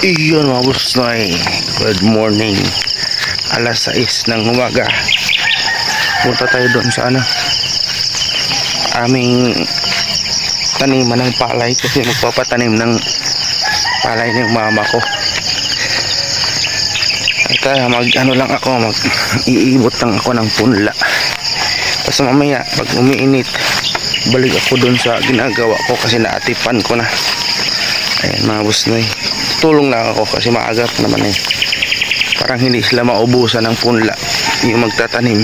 Iyon mga busnoy, good morning. Alas 6 ng umaga. Punta tayo doon sa aming taniman ng palay kasi magpapatanim ng palay ng mama ko. Kaya lang ako, iibot lang ako ng punla. Tapos mamaya pag umiinit, balik ako doon sa ginagawa ko kasi naatipan ko na. Ayan mga busnoy, tulong lang ako kasi maaga naman parang hindi sila maubusan ng punla yung magtatanim.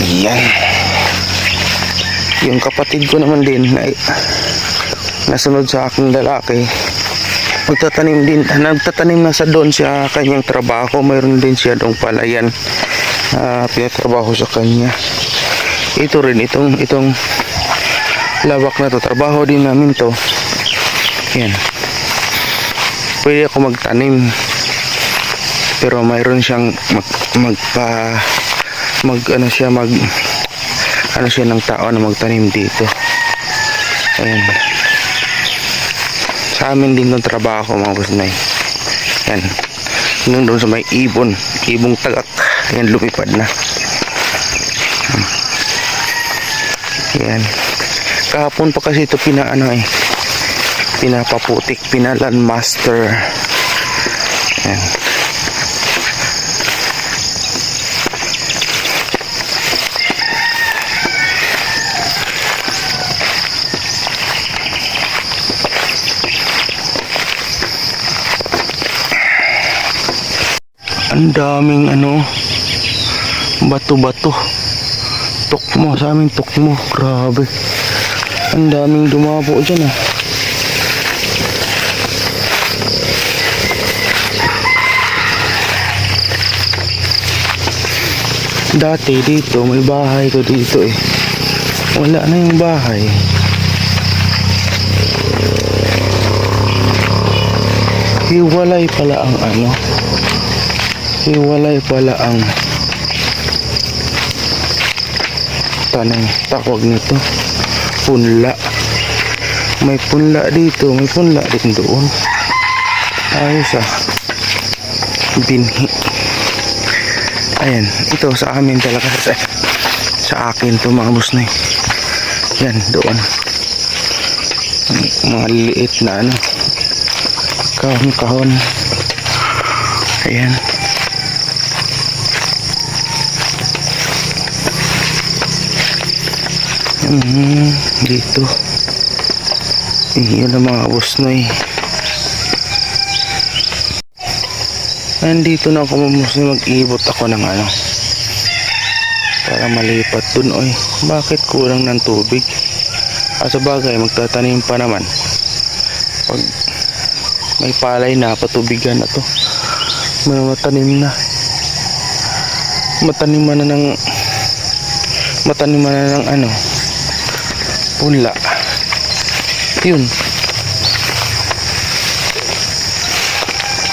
Ayan, yung kapatid ko naman din ay nasunod sa aking lalaki, nagtatanim na sa doon siya kanyang trabaho. Mayroon din siya doong palayan pinatrabaho sa kanya. Ito rin, itong lawak na to, trabaho din namin to. Yan, pwede ako magtanim pero mayroon siyang ano siya ng tao na magtanim dito. Ayan, sa amin din ng trabaho mga busnay. Yan, nung doon sa may ibong tagak. Yan, lumipad na. Yan, kahapon pa kasi ito pinapaputik, pinalan master. Yan. Ang daming bato-bato, tukmo, sa aming tukmo, grabe, ang daming dumabo dyan Dati dito may bahay ko dito wala na yung bahay. Hiwalay pala ang tanong tawag nito, punla. May punla dito, may punla din doon. Ayos binhi. Ayan, ito sa amin talaga, sa akin to mga busnoy. Yan doon, mga liit na kahon. Ayan, dito. Iyon ang mga busnoy. Nandito na ako mag-ibot ako ng para malipat dun. Bakit kulang ng tubig? Sa bagay magtatanim pa naman. Pag may palay na, patubigan na to, may mataniman na ng punla. Yun,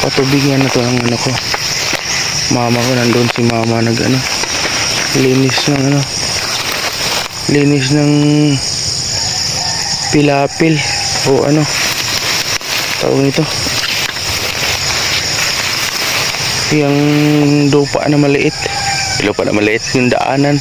patubigan na to ang ko. Mama ko, nandun si mama linis ng pilapil o tawag nito, yung lupa na maliit yung daanan.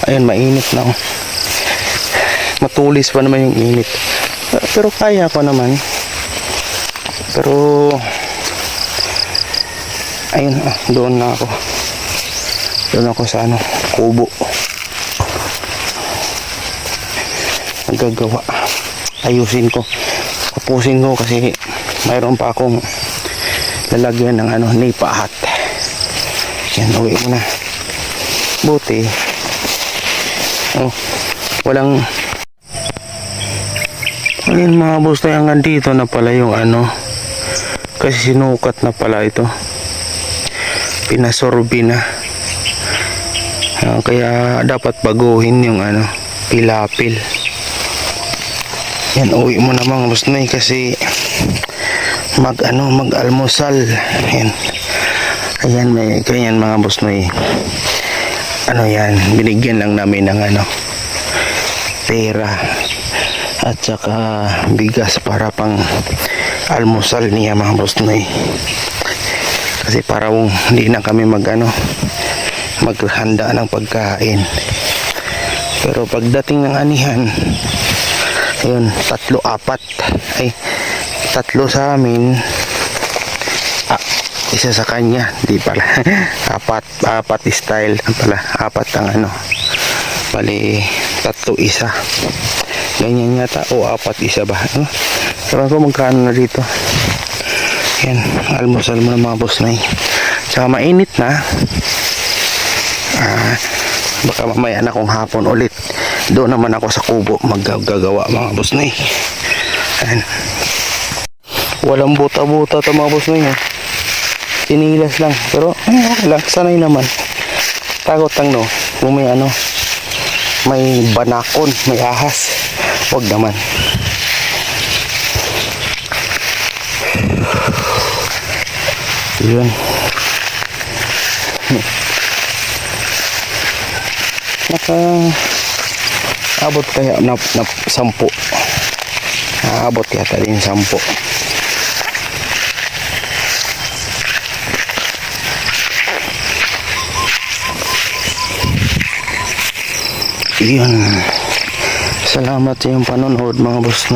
Ayun, mainit na oh. Matulis pa naman yung init. Pero kaya ko naman. Pero ayun, doon na ako. Doon ako sa ano, kubo. Nagagawa. Ayusin ko. Tapusin ko kasi mayroon pa akong lalagyan ng ano, nipahat. Yan, uwi mo na. Buti. Oh, walang. Ayun mga boss, na hanggang dito na pala yung ano. Kasi sinukat na pala ito. Pinasorbi na. Kaya dapat baguhin yung ano, pilapil. Yan, uwi mo na mga boss, kasi mag-almusal. Ayan. Ayan, may ganyan mga boss, ano yan, binigyan lang namin ng ano, pera at saka bigas para pang almusal niya mga boss, kasi para hindi na kami maghanda ng pagkain. Pero pagdating ng anihan, ayun, 3-4 sa amin, isa sa kanya, di pala. apat style pala, 4 ang ano, bali 3 isa, ganyan yata, o 4 isa ba, sabi ko magkano na dito. Yan, almusal mo na mga boss, tsaka mainit na. Baka mamaya na kung hapon ulit, doon naman ako sa kubo maggagawa mga boss, ayan. Walang buta-buta to mga boss, sinilas lang, pero okay lang, sanay naman. Takot lang kung may may banakon, may ahas, wag naman. Yun. Abot kaya na 10. Abot yata din 10. Yun. Salamat sa iyong panonood mga boss,